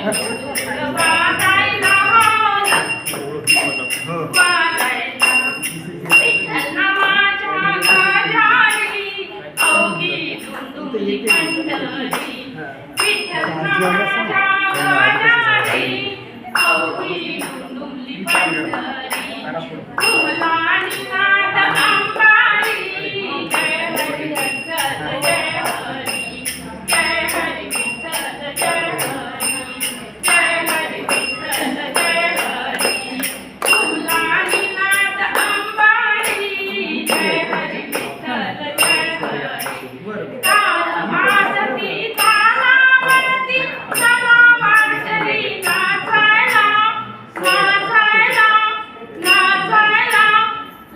वाजायला वाजायला विठ्ठल नामाच्या गजारी अवघी दुंदुली पंढरी विठ्ठल नामाच्या गजारी अवघी दुंदुली पंढरी तुमला निनाद अंबारी जय हरी विठ्ठल जय हरी जय हरी विठ्ठल जय हरी जय हरी विठ्ठल जय हरी तुमला निनाद अंबारी जय हरी विठ्ठल जय हरी ताल वाजती तालावरती नवावारकरी नाचायला नाचायला नाचायला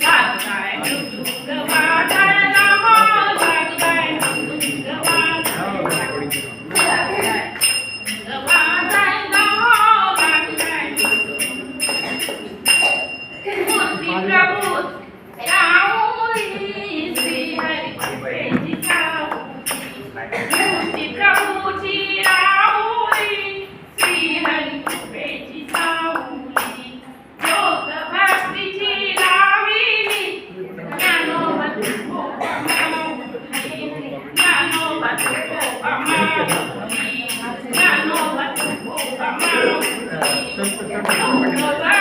लागलाय मृदुंग वाजायला हो लागलाय मृदुंग वाजायला वाजायला हो लागलाय मूर्ती प्रभू राऊरी श्री हरी कृपेची सावली मूर्ती प्रभूची राऊरी श्री हरी कृपेची सावली योग भक्तीची लाविली ज्ञानोबा तुकोबा माऊली ज्ञानोबा तुकोबा माऊली ज्ञानोबा तुकोबा माऊली